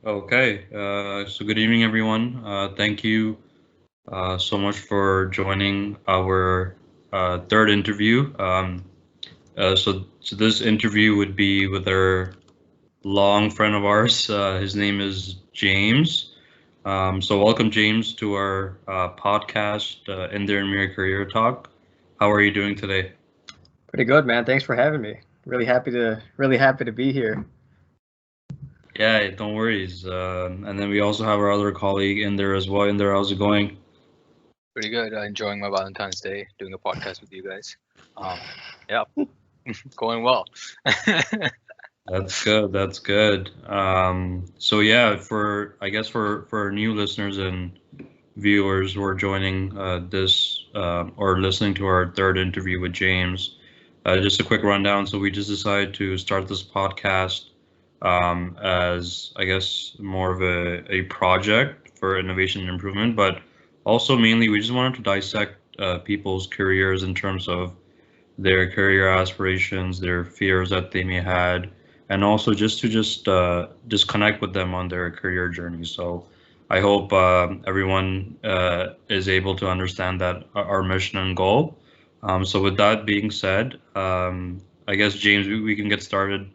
Okay, so good evening, everyone. Thank you so much for joining our third interview. So this interview would be with our long friend of ours. His name is James. So welcome, James, to our podcast, Inder Mir Career Talk. How are you doing today? Pretty good, man. Thanks for having me. Really happy to be here. Yeah, don't worries. And then we also have our other colleague in there as well. In there, how's it going? Pretty good. Enjoying my Valentine's Day, doing a podcast with you guys. Yeah, going well. That's good. That's good. So yeah, for I guess for new listeners and viewers who are joining this or listening to our third interview with James, just a quick rundown. So we just decided to start this podcast as I guess more of a project for innovation and improvement, but also mainly we just wanted to dissect people's careers in terms of their career aspirations, their fears that they may had, and also just connect with them on their career journey. So I hope everyone is able to understand that our mission and goal. So with that being said, I guess James, we can get started.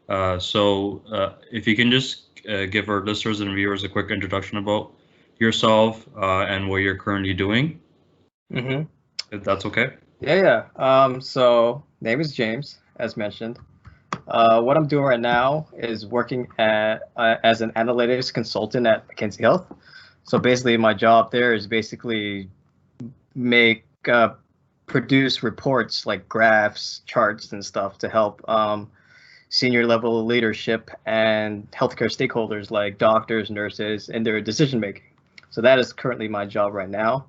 If you can just give our listeners and viewers a quick introduction about yourself and what you're currently doing, Mm-hmm. if that's okay. So name is James, as mentioned. What I'm doing right now is working as an analytics consultant at Mackenzie Health. So basically, my job there is basically make produce reports like graphs, charts, and stuff to help senior level leadership and healthcare stakeholders like doctors, nurses, in their decision making. So that is currently my job right now.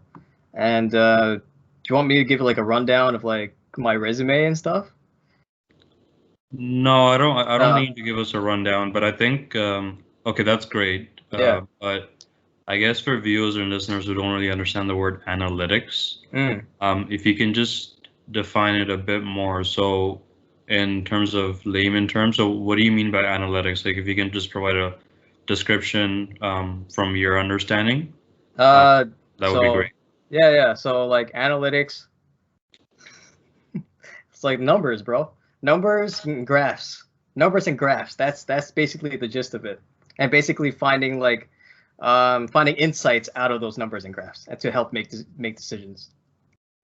And do you want me to give like a rundown of like my resume and stuff? No, I don't Uh, need to give us a rundown, but I think okay, that's great. yeah. But I guess for viewers and listeners who don't really understand the word analytics, Mm. if you can just define it a bit more. So in terms of layman terms, so what do you mean by analytics? Like if you can just provide a description from your understanding, uh, Uh, that would be so great. yeah. So like analytics, it's like numbers, bro. Numbers and graphs. Numbers and graphs. That's basically the gist of it. And basically finding insights out of those numbers and graphs and to help make decisions.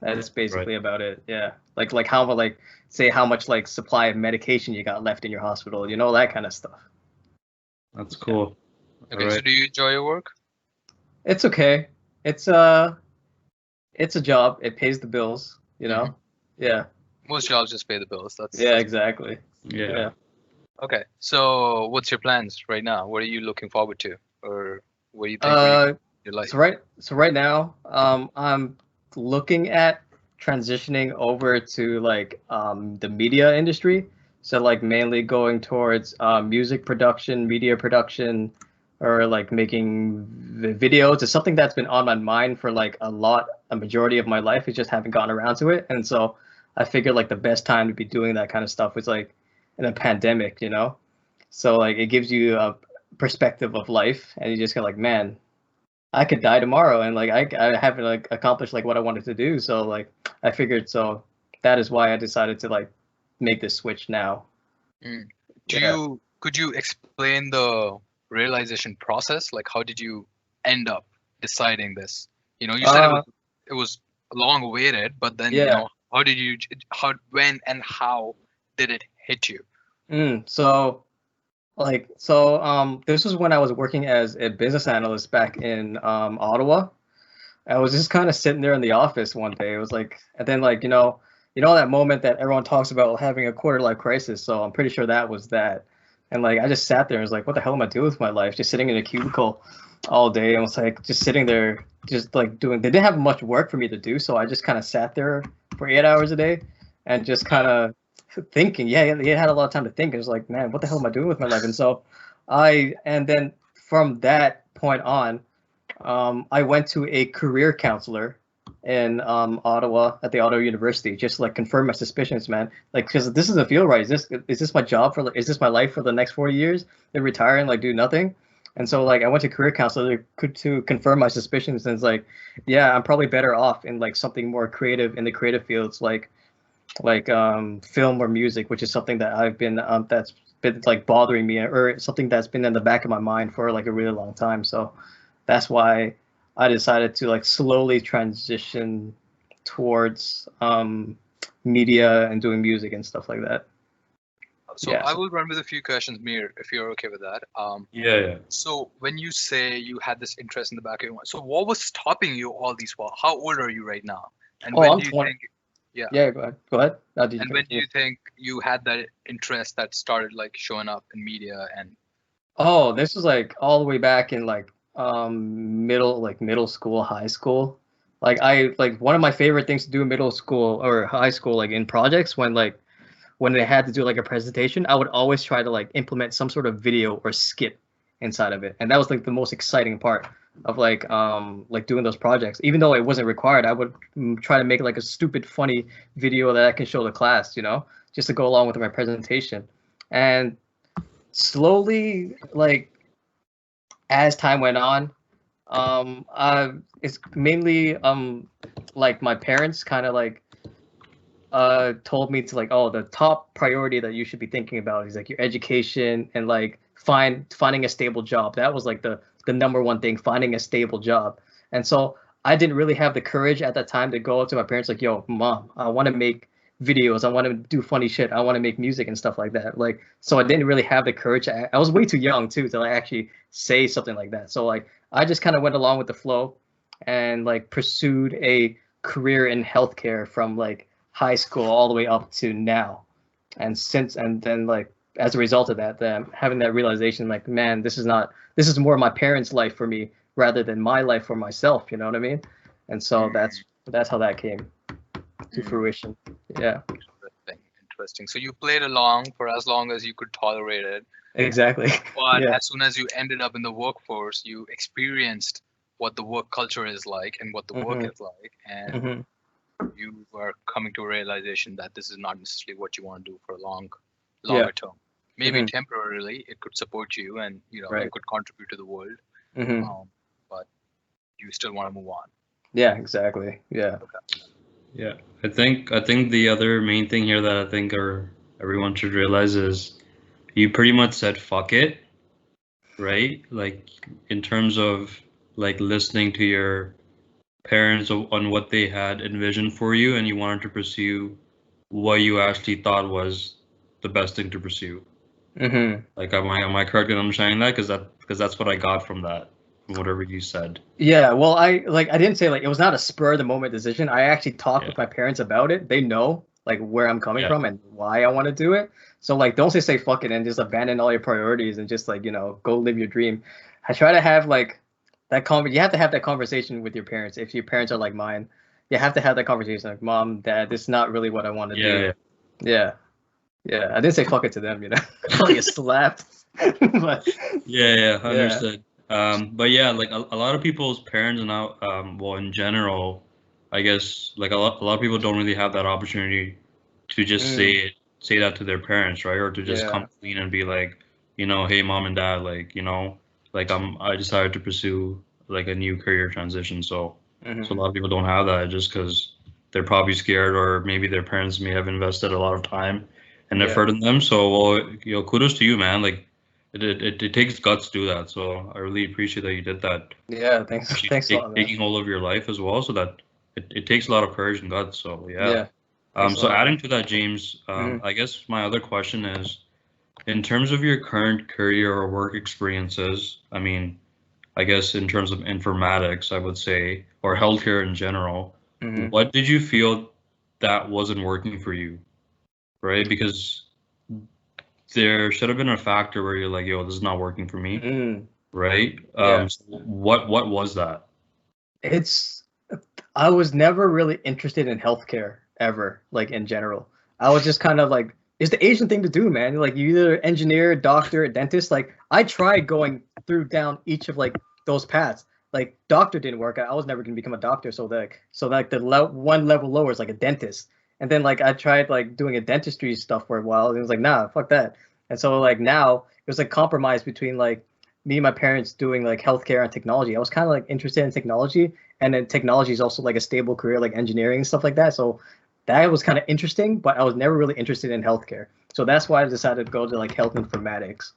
That's Right. basically about it. Yeah. Like how like say how much like supply of medication you got left in your hospital, that kind of stuff. That's Yeah. cool. All Okay, so right. do you enjoy your work? It's okay. It's a job. It pays the bills, you hmm know? Yeah. Most jobs just pay the bills. That's Yeah, that's exactly. Yeah. Yeah. okay. So what's your plans right now? What are you looking forward to, or what do you think when you Uh your life? so right now, I'm looking at transitioning over to like the media industry. So like mainly going towards music production, media production, or like making videos. It's something that's been on my mind for like a majority of my life. I just haven't gotten around to it. And so I figured like the best time to be doing that kind of stuff was like in a pandemic. So like it gives you a perspective of life, and you just go like, man, I could die tomorrow, and like I haven't like accomplished like what I wanted to do. So like I figured, so that is why I decided to like make this switch now. Mm. Yeah. Could you explain the realization process? Like how did you end up deciding this? You said Uh it was long awaited, but then, yeah. how did you when and how did it hit you? So this was when I was working as a business analyst back in Ottawa. I was just kind of sitting there in the office one day. It was like, and then like that moment that everyone talks about having a quarter life crisis. So I'm pretty sure that was that. And like I just sat there and was like, what the hell am I doing with my life? Just sitting in a cubicle all day. And was like just sitting there, just like doing. They didn't have much work for me to do, so I just kind of sat there for 8 hours a day and just kind of thinking. Yeah, he had a lot of time to think. It was like, man, what the hell am I doing with my life? And then from that point on, I went to a career counselor in Ottawa at the Ottawa University, just to, like confirm my suspicions, man. Like, because this doesn't feel right. Is this my job for? Is this my life for the next 40 years? Then retire and like do nothing? And so like I went to career counselor to confirm my suspicions, and it's like, yeah, I'm probably better off in like something more creative in the creative fields, like film or music, which is something that I've been that's been like bothering me, or something that's been in the back of my mind for like a really long time. So that's why I decided to like slowly transition towards media and doing music and stuff like that. So Yeah. I will run with a few questions, Mir, if you're okay with that. Yeah. So when you say you had this interest in the back of your mind, so what was stopping you all these while? How old are you right now? And Oh, when I'm do you 20. think? Yeah. Yeah, go ahead. Go ahead. And when do you think you had that interest that started like showing up in media and? Oh, this was like all the way back in like middle school, high school. Like one of my favorite things to do in middle school or high school, like in projects, when they had to do like a presentation, I would always try to like implement some sort of video or skit inside of it. And that was like the most exciting part of like doing those projects. Even though it wasn't required, I would try to make like a stupid funny video that I can show the class, you know, just to go along with my presentation. And slowly, like as time went on, it's mainly like my parents kind of like told me to like, oh, the top priority that you should be thinking about is like your education and like finding a stable job. That was like the number one thing, finding a stable job. And so I didn't really have the courage at that time to go up to my parents like, yo, mom, I want to make videos, I want to do funny shit, I want to make music and stuff like that. Like, so I didn't really have the courage. I was way too young too to like actually say something like that. So like I just kind of went along with the flow and like pursued a career in healthcare from like high school all the way up to now. And then like as a result of that, then having that realization, like, man, this is more my parents' life for me rather than my life for myself, you know what I mean? And so that's how that came to fruition. Yeah. Interesting. So you played along for as long as you could tolerate it. Exactly. But as soon as you ended up in the workforce, you experienced what the work culture is like and what the work is like, and you are coming to a realization that this is not necessarily what you want to do for a longer term. Maybe temporarily it could support you, and you know it could contribute to the world, but you still want to move on. Yeah, exactly. Yeah. Okay. Yeah, I think the other main thing here that I think everyone should realize is you pretty much said fuck it, right? Like in terms of like listening to your parents on what they had envisioned for you, and you wanted to pursue what you actually thought was the best thing to pursue. Like, am I correct in understanding that? Because that's what I got from that, from whatever you said. Yeah, well, I didn't say like it was not a spur of the moment decision. I actually talked with my parents about it. They know like where I'm coming from and why I want to do it. So like, don't say fuck it and just abandon all your priorities and just like, you know, go live your dream. I try to have like that you have to have that conversation with your parents. If your parents are like mine, you have to have that conversation like, mom, dad, this is not really what I want to do. Yeah. I didn't say fuck it to them, you know. I'll get slapped. But Understood. But yeah, like a lot of people's parents now, well, in general, I guess like a lot of people don't really have that opportunity to just say that to their parents, right? Or to just come clean and be like, you know, hey, mom and dad, like, you know, like I decided to pursue like a new career transition. So a lot of people don't have that just because they're probably scared, or maybe their parents may have invested a lot of time and effort in them. So, well, you know, kudos to you, man. Like it takes guts to do that. So I really appreciate that you did that. Yeah, thanks. Thanks a lot, man. Taking hold of your life as well, so that it takes a lot of courage and guts. So Yeah. So adding to that, James, I guess my other question is, in terms of your current career or work experiences, I mean, I guess in terms of informatics, I would say, or healthcare in general, what did you feel that wasn't working for you, right? Because there should have been a factor where you're like, yo, this is not working for me, right? So what was that? I was never really interested in healthcare ever, like in general. I was just kind of like, it's the Asian thing to do, man. Like you either engineer, doctor, dentist. Like I tried going down each of like those paths. Like doctor didn't work. I was never gonna become a doctor. So like the one level lower is like a dentist. And then like I tried like doing a dentistry stuff for a while, and it was like, nah, fuck that. And so like now it was like compromise between like me and my parents doing like healthcare and technology, I was kind of like interested in technology, and then technology is also like a stable career, like engineering and stuff like that. So that was kind of interesting, but I was never really interested in healthcare. So that's why I decided to go to like health informatics,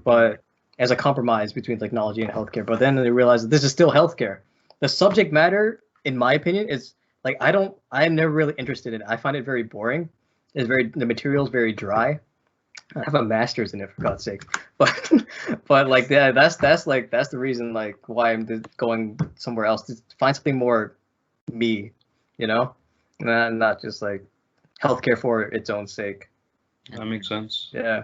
but as a compromise between technology and healthcare. But then I realized that this is still healthcare. The subject matter, in my opinion, is like I'm never really interested in it. I find it very boring. The material is very dry. I have a master's in it, for God's sake. But like that's the reason like why I'm going somewhere else to find something more me, you know, not just like healthcare for its own sake. That makes sense. Yeah.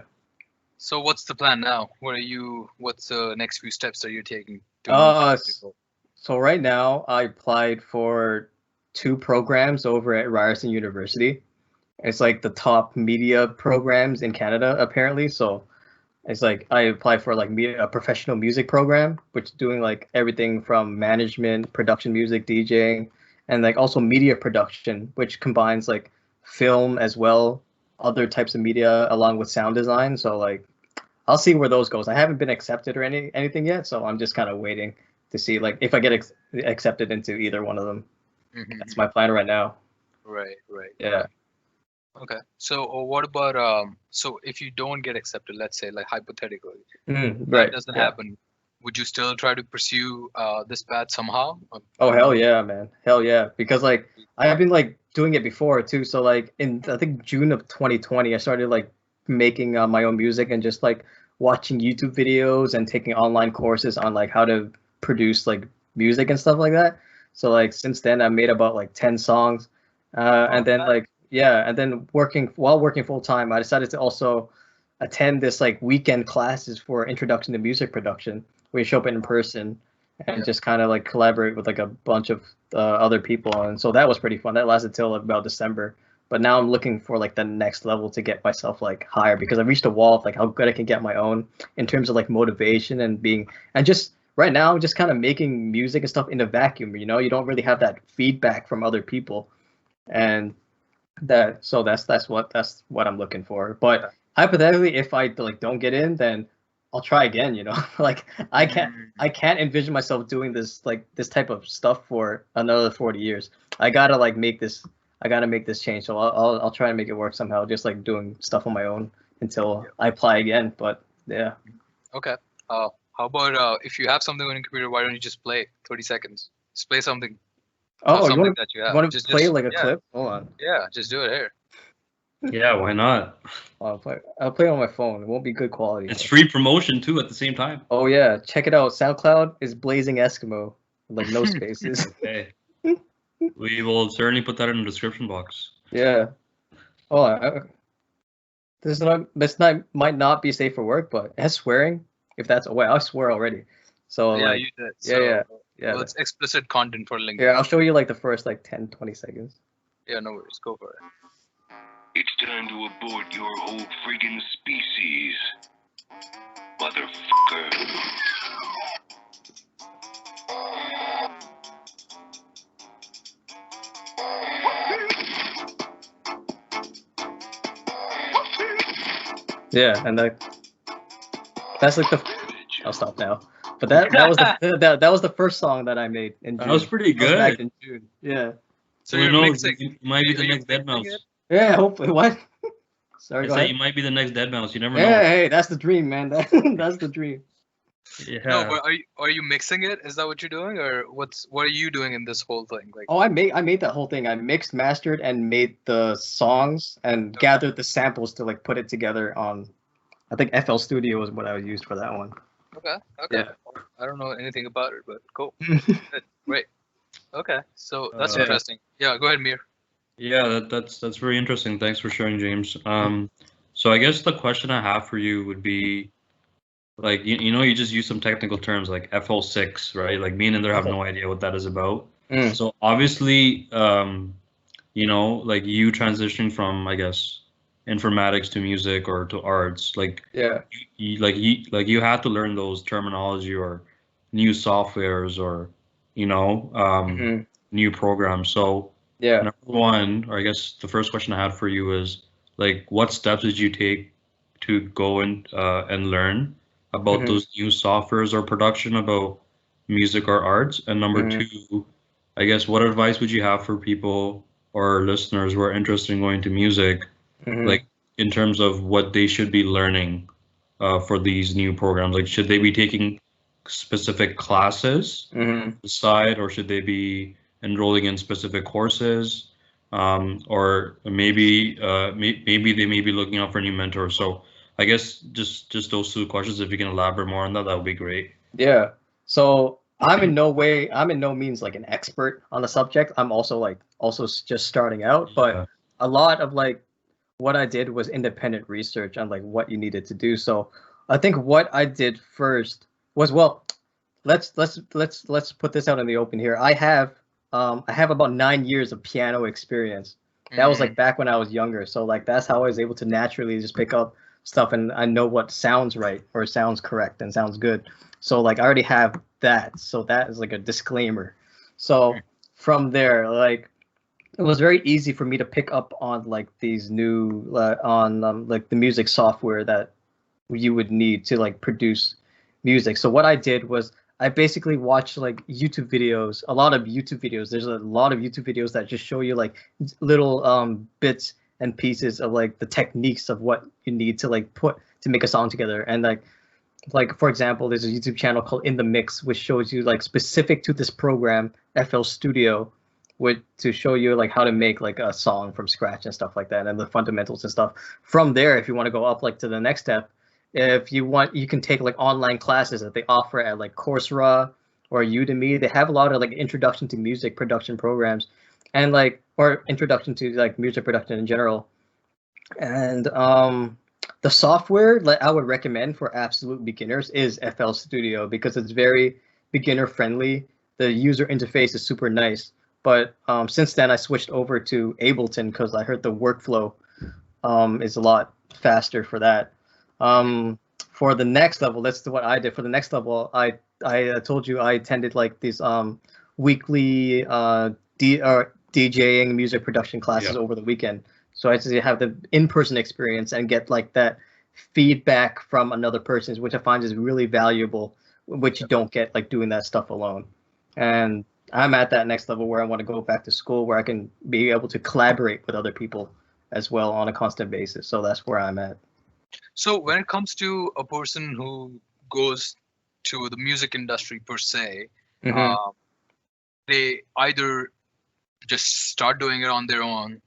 So what's the plan now? What's the next few steps that you're taking? So right now I applied for 2 programs over at Ryerson University. It's like the top media programs in Canada, apparently. So it's like I applied for like a professional music program, which is doing like everything from management, production music, DJing, and like also media production, which combines like film as well, other types of media along with sound design. So like I'll see where those goes. I haven't been accepted or anything yet, so I'm just kind of waiting to see like if I get accepted into either one of them. That's my plan right now. Right. Yeah. Okay. So what about so if you don't get accepted, let's say like hypothetically, that doesn't happen, would you still try to pursue this path somehow? Oh hell yeah, man. Hell yeah. Because like I've been like doing it before too. So like in I think June of 2020, I started like making my own music and just like watching YouTube videos and taking online courses on like how to produce like music and stuff like that. So like since then I made about like 10 songs. And then like and then while working full time, I decided to also attend this like weekend classes for introduction to music production, where you show up in person and just kind of like collaborate with like a bunch of other people. And so that was pretty fun. That lasted till about December. But now I'm looking for like the next level to get myself like higher, because I've reached a wall of like how good I can get my own in terms of like motivation and just right now I'm just kind of making music and stuff in a vacuum. You know, you don't really have that feedback from other people, and that's what I'm looking for. But hypothetically, if I like don't get in, then I'll try again, you know. Like I can't envision myself doing this type of stuff for another 40 years. I gotta make this change. So I'll try and make it work somehow, just like doing stuff on my own until I apply again. But yeah. Okay. How about if you have something on your computer, why don't you just play 30 seconds? Just play something. Oh, you want to play like a clip? Hold on. Yeah, just do it here. Yeah, why not? I'll play on my phone. It won't be good quality. It's free promotion too at the same time. Oh yeah, check it out. SoundCloud is Blazing Eskimo, like no spaces. Okay. We will certainly put that in the description box. Yeah. Oh, this might not be safe for work, but it has swearing. If that's I swear already. So yeah, like, you did. So, yeah. Well, it's explicit content for LinkedIn. Yeah, I'll show you like the first like 10-20 seconds. Yeah, no worries. Go for it. It's time to abort your whole friggin' species, motherfucker. Yeah, and that's like the. I'll stop now. But that was the first song that I made in June. That was pretty good. Back in June. Yeah. So you're mixing. You might be the next Deadmau5. Yeah, hopefully. What? Sorry, I said you might be the next Deadmau5. You never know. Hey, that's the dream, man. That's the dream. Yeah. No, but are you mixing it? Is that what you're doing, or what are you doing in this whole thing? Like, I made that whole thing. I mixed, mastered, and made the songs and gathered the samples to like put it together on. I think FL Studio was what I used for that one. Okay. Yeah. I don't know anything about it, but cool. Great. Okay, so that's interesting. Yeah, go ahead, Mir. Yeah, that's very interesting. Thanks for sharing, James. So I guess the question I have for you would be, like, you just use some technical terms like FL6, right? Like me and Inder have no idea what that is about. So obviously, like you transitioning from, I guess, informatics to music or to arts, like you had to learn those terminology or new softwares or new programs. So number one, or I guess the first question I had for you is, like, what steps did you take to go and learn? about those new softwares or production about music or arts? And number two, I guess, what advice would you have for people or listeners who are interested in going to music, like in terms of what they should be learning for these new programs? Like, should they be taking specific classes aside, or should they be enrolling in specific courses? Or maybe maybe they may be looking out for new mentors. So I guess just those two questions, if you can elaborate more on that, that would be great. Yeah. So I'm in no means like an expert on the subject. I'm also just starting out, but a lot of like what I did was independent research on like what you needed to do. So I think what I did first was, well, let's put this out in the open here. I have about 9 years of piano experience. That was like back when I was younger. So like that's how I was able to naturally just pick up stuff, and I know what sounds right or sounds correct and sounds good. So like I already have that. So that is like a disclaimer. So from there, like it was very easy for me to pick up on like these new like the music software that you would need to like produce music. So what I did was I basically watched like YouTube videos, a lot of YouTube videos. There's a lot of YouTube videos that just show you like little bits and pieces of like the techniques of what you need to like put to make a song together. And like for example, there's a YouTube channel called In the Mix, which shows you like specific to this program, FL Studio, to show you like how to make like a song from scratch and stuff like that, and the fundamentals and stuff. From there, if you want to go up like to the next step, if you want, you can take like online classes that they offer at like Coursera or Udemy. They have a lot of like introduction to music production programs, and like, or introduction to like music production in general. And the software that I would recommend for absolute beginners is FL Studio, because it's very beginner friendly. The user interface is super nice. But since then I switched over to Ableton because I heard the workflow is a lot faster for that. For the next level, that's what I did. For the next level, I told you I attended like these weekly DJing music production classes over the weekend. So I had to have the in-person experience and get like that feedback from another person, which I find is really valuable, which you don't get like doing that stuff alone. And I'm at that next level where I want to go back to school, where I can be able to collaborate with other people as well on a constant basis. So that's where I'm at. So when it comes to a person who goes to the music industry per se, they either just start doing it on their own,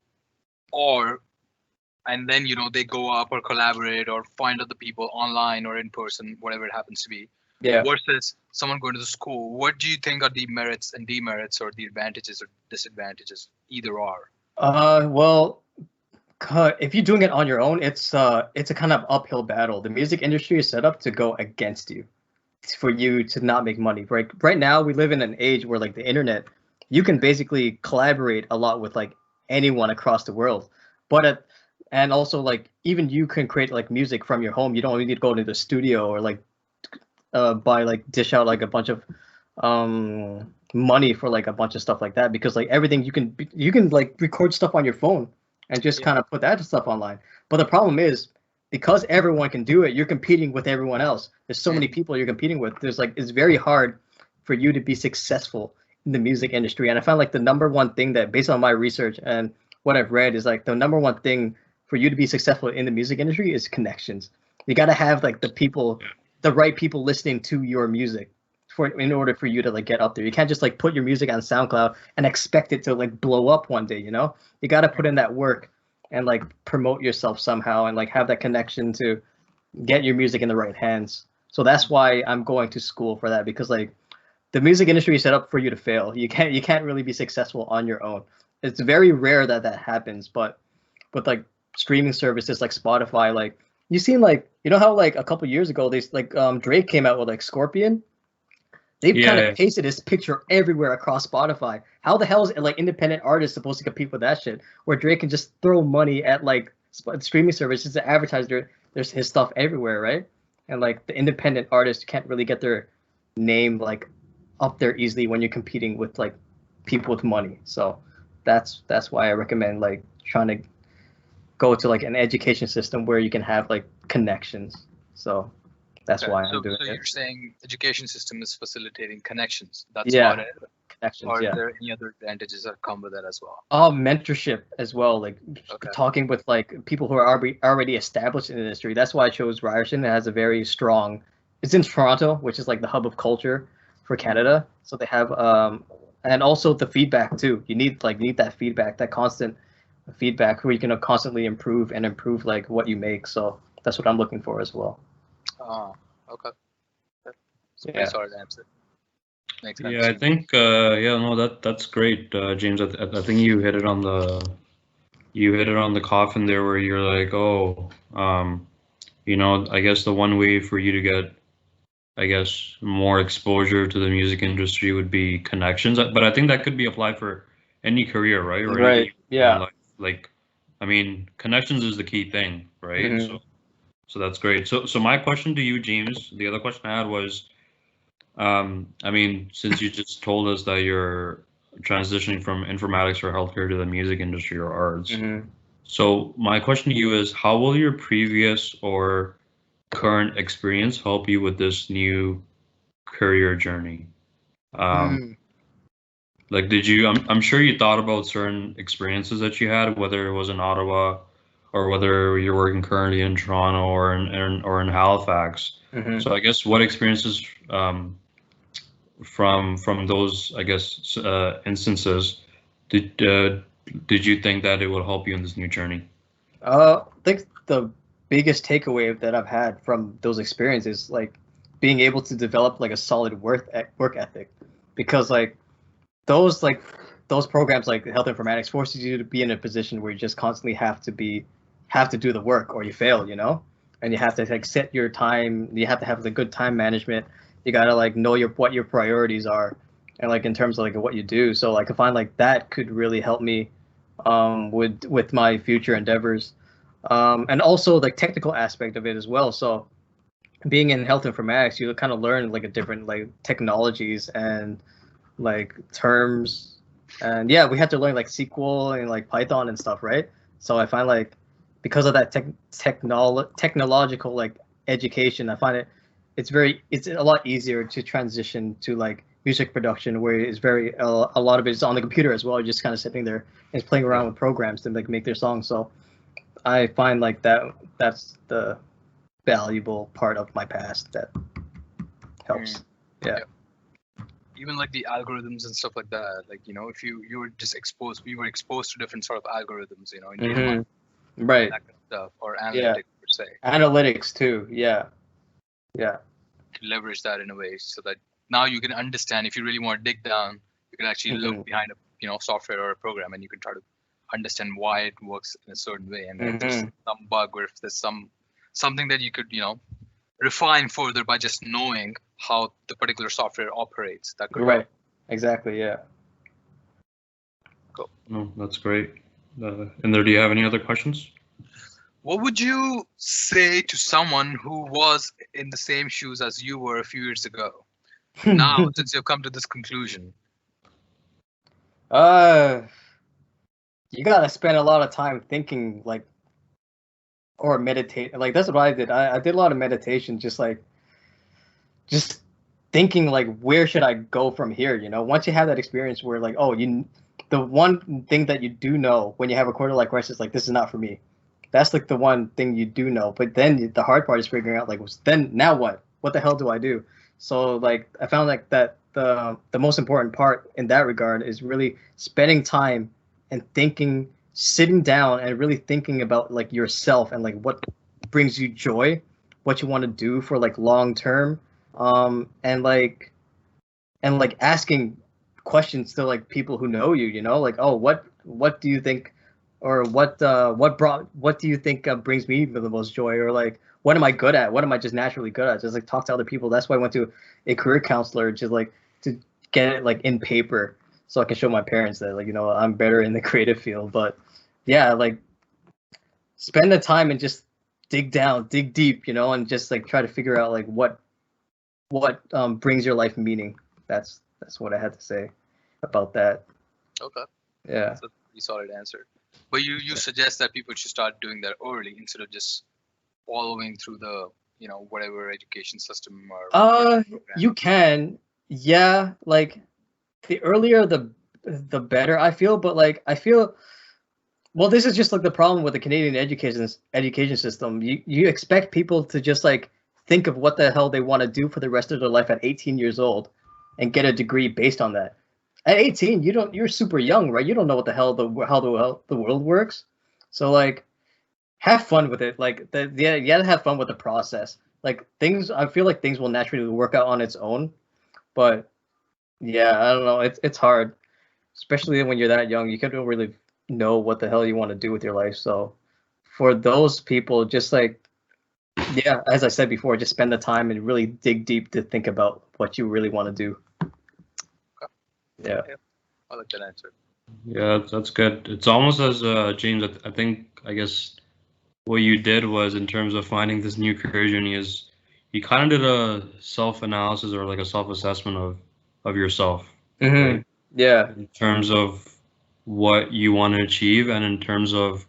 and then, you know, they go up or collaborate or find other people online or in person, whatever it happens to be. Yeah. Versus someone going to the school. What do you think are the merits and demerits, or the advantages or disadvantages, either or? Well, if you're doing it on your own, it's a kind of uphill battle. The music industry is set up to go against you, for you to not make money. Right now, we live in an age where like the internet, you can basically collaborate a lot with like anyone across the world. But and also like even you can create like music from your home. You don't need to go to the studio or like dish out like a bunch of money for like a bunch of stuff like that, because like everything you can like record stuff on your phone and just kind of put that stuff online. But the problem is, because everyone can do it, you're competing with everyone else. There's so many people you're competing with. It's very hard for you to be successful in the music industry. And I found like the number one thing that, based on my research and what I've read, is like the number one thing for you to be successful in the music industry is connections. You got to have like the right people listening to your music in order for you to like get up there. You can't just like put your music on SoundCloud and expect it to like blow up one day, you know? You got to put in that work and like promote yourself somehow and like have that connection to get your music in the right hands. So that's why I'm going to school for that, because like the music industry is set up for you to fail. You can't really be successful on your own. It's very rare that happens, but with like streaming services like Spotify, like you seen like, you know how like a couple years ago they like Drake came out with like Scorpion. They've kind of pasted his picture everywhere across Spotify. How the hell is like independent artists supposed to compete with that shit? Where Drake can just throw money at like streaming services to advertise there's his stuff everywhere, right? And like the independent artists can't really get their name like up there easily when you're competing with like people with money. So that's why I recommend like trying to go to like an education system where you can have like connections. So That's why so, I'm doing so it. you're saying education system is facilitating connections. That's Yeah. about it. Connections, Or yeah. are there any other advantages that come with that as well? Mentorship as well, like Okay. talking with like people who are already established in the industry. That's why I chose Ryerson. It has a very strong. It's in Toronto, which is like the hub of culture for Canada. So they have and also the feedback too. You need that feedback, that constant feedback where you can constantly improve like what you make. So that's what I'm looking for as well. Okay. It's a Yeah. pretty solid answer. Makes sense. Yeah, I think that's great, James. I think you hit it on the coffin there, where you're like, oh, I guess the one way for you to get, I guess, more exposure to the music industry would be connections. But I think that could be applied for any career, right? Or anything you do in life. Like, I mean, connections is the key thing, right? Mhm. So that's great. So my question to you, James, the other question I had was, I mean, since you just told us that you're transitioning from informatics or healthcare to the music industry or arts. Mhm. So my question to you is, how will your previous or current experience help you with this new career journey? Like, I'm sure you thought about certain experiences that you had, whether it was in Ottawa or whether you're working currently in Toronto or in Halifax. Mhm. So I guess what experiences from those, I guess, instances did you think that it would help you in this new journey? I think the biggest takeaway that I've had from those experiences, like being able to develop like a solid work ethic, because like those programs like health informatics forces you to be in a position where you just constantly have to do the work or you fail, and you have to like set your time. You have to have the good time management. You gotta like know what your priorities are, and like in terms of like what you do. So like I find like that could really help me with my future endeavors, and also like technical aspect of it as well. So being in health informatics, you kind of learn like a different like technologies and like terms, and yeah, we had to learn like SQL and like Python and stuff, right? So I find like because of that technological like education, I find it's a lot easier to transition to like music production, where it's very a lot of it is on the computer as well. You're just kind of sitting there and playing around with programs to like make their songs. So I find like that's the valuable part of my past that helps. Yeah. Even like the algorithms and stuff like that, like if you were just we were exposed to different sort of algorithms, in data mining, right, that kind of stuff, or analytics per se. Analytics too, yeah. To leverage that in a way so that now you can understand. If you really want to dig down, you can actually look behind a software or a program, and you can try to understand why it works in a certain way, and if there's some bug or if there's something that you could refine further by just knowing how the particular software operates. That could help. Exactly, yeah. Cool. No, that's great. Inder, do you have any other questions? What would you say to someone who was in the same shoes as you were a few years ago? Now, since you've come to this conclusion. You gotta spend a lot of time thinking, like, or meditate. Like that's what I did. I did a lot of meditation, just thinking like, where should I go from here? Once you have that experience where like, oh, the one thing that you do know when you have a quarter life crisis, like this is not for me. That's like the one thing you do know. But then the hard part is figuring out like, then now what? What the hell do I do? So like I found like that the most important part in that regard is really spending time and thinking, sitting down and really thinking about like yourself and like what brings you joy, what you want to do for like long term, and like asking questions to like people who know you, like, oh, what do you think, or what do you think brings me the most joy, or like what am I good at, what am I just naturally good at, just like talk to other people. That's why I went to a career counselor, just like to get it like in paper so I can show my parents that like I'm better in the creative field. But yeah, like spend the time and just dig deep, and just like try to figure out like what brings your life meaning. That's what I had to say about that. Okay. Yeah. That's a pretty solid answer. But you suggest that people should start doing that early instead of just following through the whatever education system or you can, yeah, like the earlier the better I feel, but like I feel, well, this is just like the problem with the Canadian education system. You expect people to just like think of what the hell they want to do for the rest of their life at 18 years old and get a degree based on that. At 18, you're super young, right? You don't know what the hell the world works. So like have fun with it. Like you gotta have fun with the process. Like I feel like things will naturally work out on its own. But yeah, I don't know. It's hard, especially when you're that young. You don't really know what the hell you want to do with your life. So for those people, just like, yeah, as I said before, just spend the time and really dig deep to think about what you really want to do. Okay. Yeah. I like that answer. Yeah, that's good. It's almost as James, I guess what you did was, in terms of finding this new career journey, is you kind of did a self-analysis or like a self-assessment of yourself. Mm-hmm. Right? Yeah. In terms of what you want to achieve, and in terms of,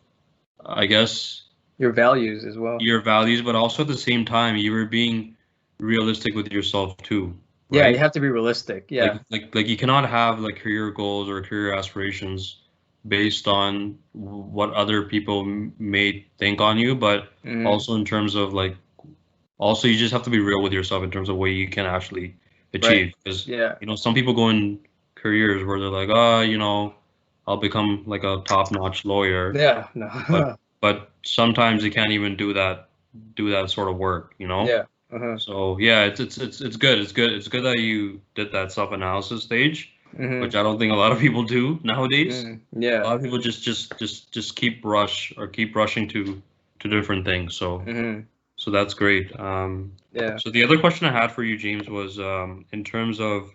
I guess, your values as well. Your values, but also at the same time, you were being realistic with yourself too. Right? Yeah, you have to be realistic. Yeah. Like you cannot have like career goals or career aspirations based on what other people may think on you, but also in terms of like, also you just have to be real with yourself in terms of what you can actually achieve. Because some people go in careers where they're like, I'll become like a top-notch lawyer. Yeah, no. but sometimes you can't even do that sort of work, Yeah. So yeah, it's good. It's good that you did that self-analysis stage, which I don't think a lot of people do nowadays. Yeah. A lot of people just keep rushing to different things. So that's great. Yeah. So the other question I had for you, James, was in terms of,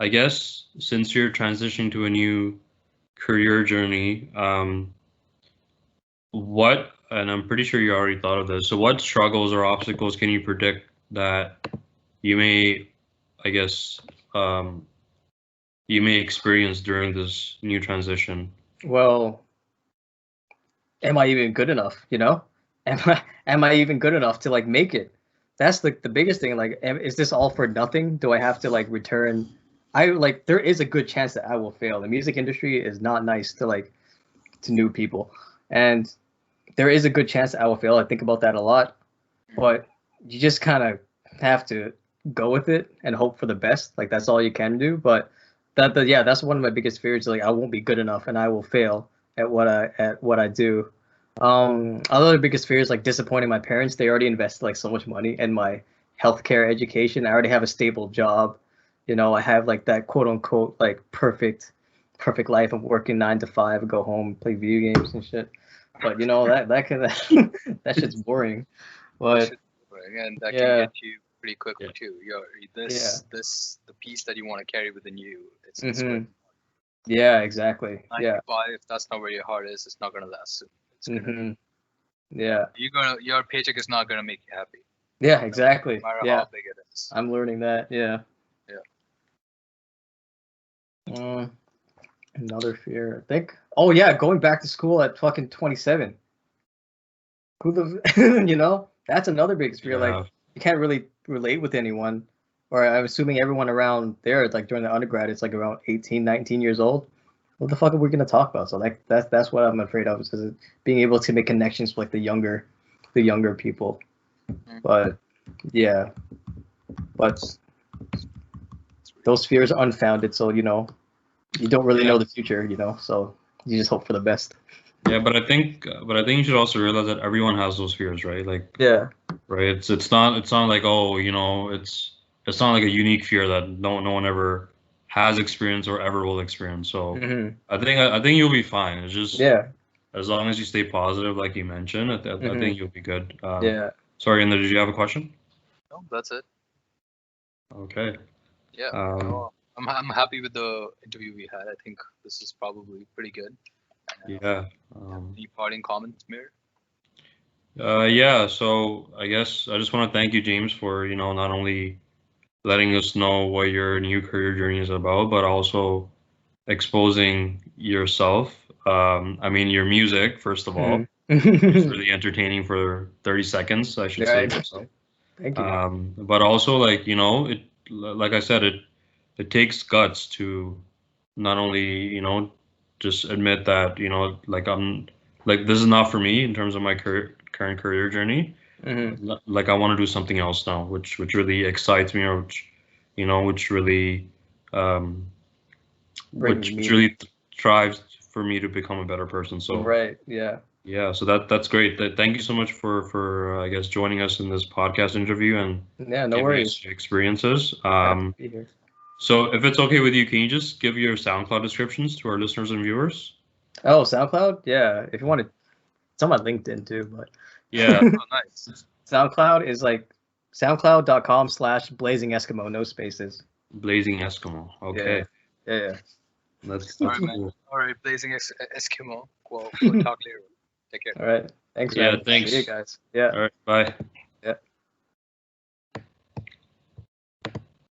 I guess, since you're transitioning to a new career journey, and I'm pretty sure you already thought of this, so what struggles or obstacles can you predict that you may, I guess, you may experience during this new transition? Well, am I even good enough, Am I even good enough to like make it? That's like the biggest thing. Like, is this all for nothing? Do I have to like return? There is a good chance that I will fail. The music industry is not nice to new people, and there is a good chance that I will fail. I think about that a lot, but you just kind of have to go with it and hope for the best. Like that's all you can do. But that's one of my biggest fears. Like I won't be good enough and I will fail at what I do. Other biggest fears like disappointing my parents. They already invested like so much money in my healthcare education. I already have a stable job. I have like that quote unquote like perfect life of working 9 to 5, go home, play video games and shit. But that shit's boring. But and that can get you pretty quickly too. The piece that you want to carry within you. It's yeah, exactly. 9 to 5, if that's not where your heart is, it's not gonna last soon. It's gonna your paycheck is not gonna make you happy. Yeah, exactly. No matter how big it is. I'm learning that. Yeah. Another fear, I think. Oh yeah, going back to school at fucking 27. That's another biggest fear. Yeah. Like you can't really relate with anyone, or I'm assuming everyone around there, like during the undergrad, it's like around 18, 19 years old. What the fuck are we gonna talk about? So like that's what I'm afraid of, is being able to make connections with the younger people. But yeah, but those fears are unfounded. So you don't really know the future, so you just hope for the best. Yeah, but I think you should also realize that everyone has those fears, right? Like, right. It's not like, oh, it's not like a unique fear that no one ever has experienced or ever will experience. So I think you'll be fine. It's just as long as you stay positive, like you mentioned, I think you'll be good. Sorry, Inder, did you have a question? No, that's it. Okay. Yeah. I'm happy with the interview we had. I think this is probably pretty good. Yeah. Any parting comments, Mir? Yeah. So I guess I just want to thank you, James, for not only letting us know what your new career journey is about, but also exposing yourself. I mean, your music, first of all, It's really entertaining for 30 seconds, I should say. So, Thank you. but also, like, you know, like I said, it takes guts to not only, you know, just admit that, you know, like this is not for me in terms of my current career journey. Like I want to do something else now, which really excites me, or which really thrives for me to become a better person. So right, yeah. Yeah, so that's great. Thank you so much for I guess joining us in this podcast interview and no worries. Your experiences. Happy to be here. So if it's okay with you, can you just give your SoundCloud descriptions to our listeners and viewers? Oh, SoundCloud? Yeah, if you want to, it's on my LinkedIn too, but yeah, nice. SoundCloud is like soundcloud.com/Blazing Eskimo, no spaces. Blazing Eskimo. Okay. Yeah. That's all right, cool. Man. All right, Blazing Eskimo. We'll talk later. Take care. All right. Thanks, man. Yeah, thanks. See you guys. Yeah. All right, bye.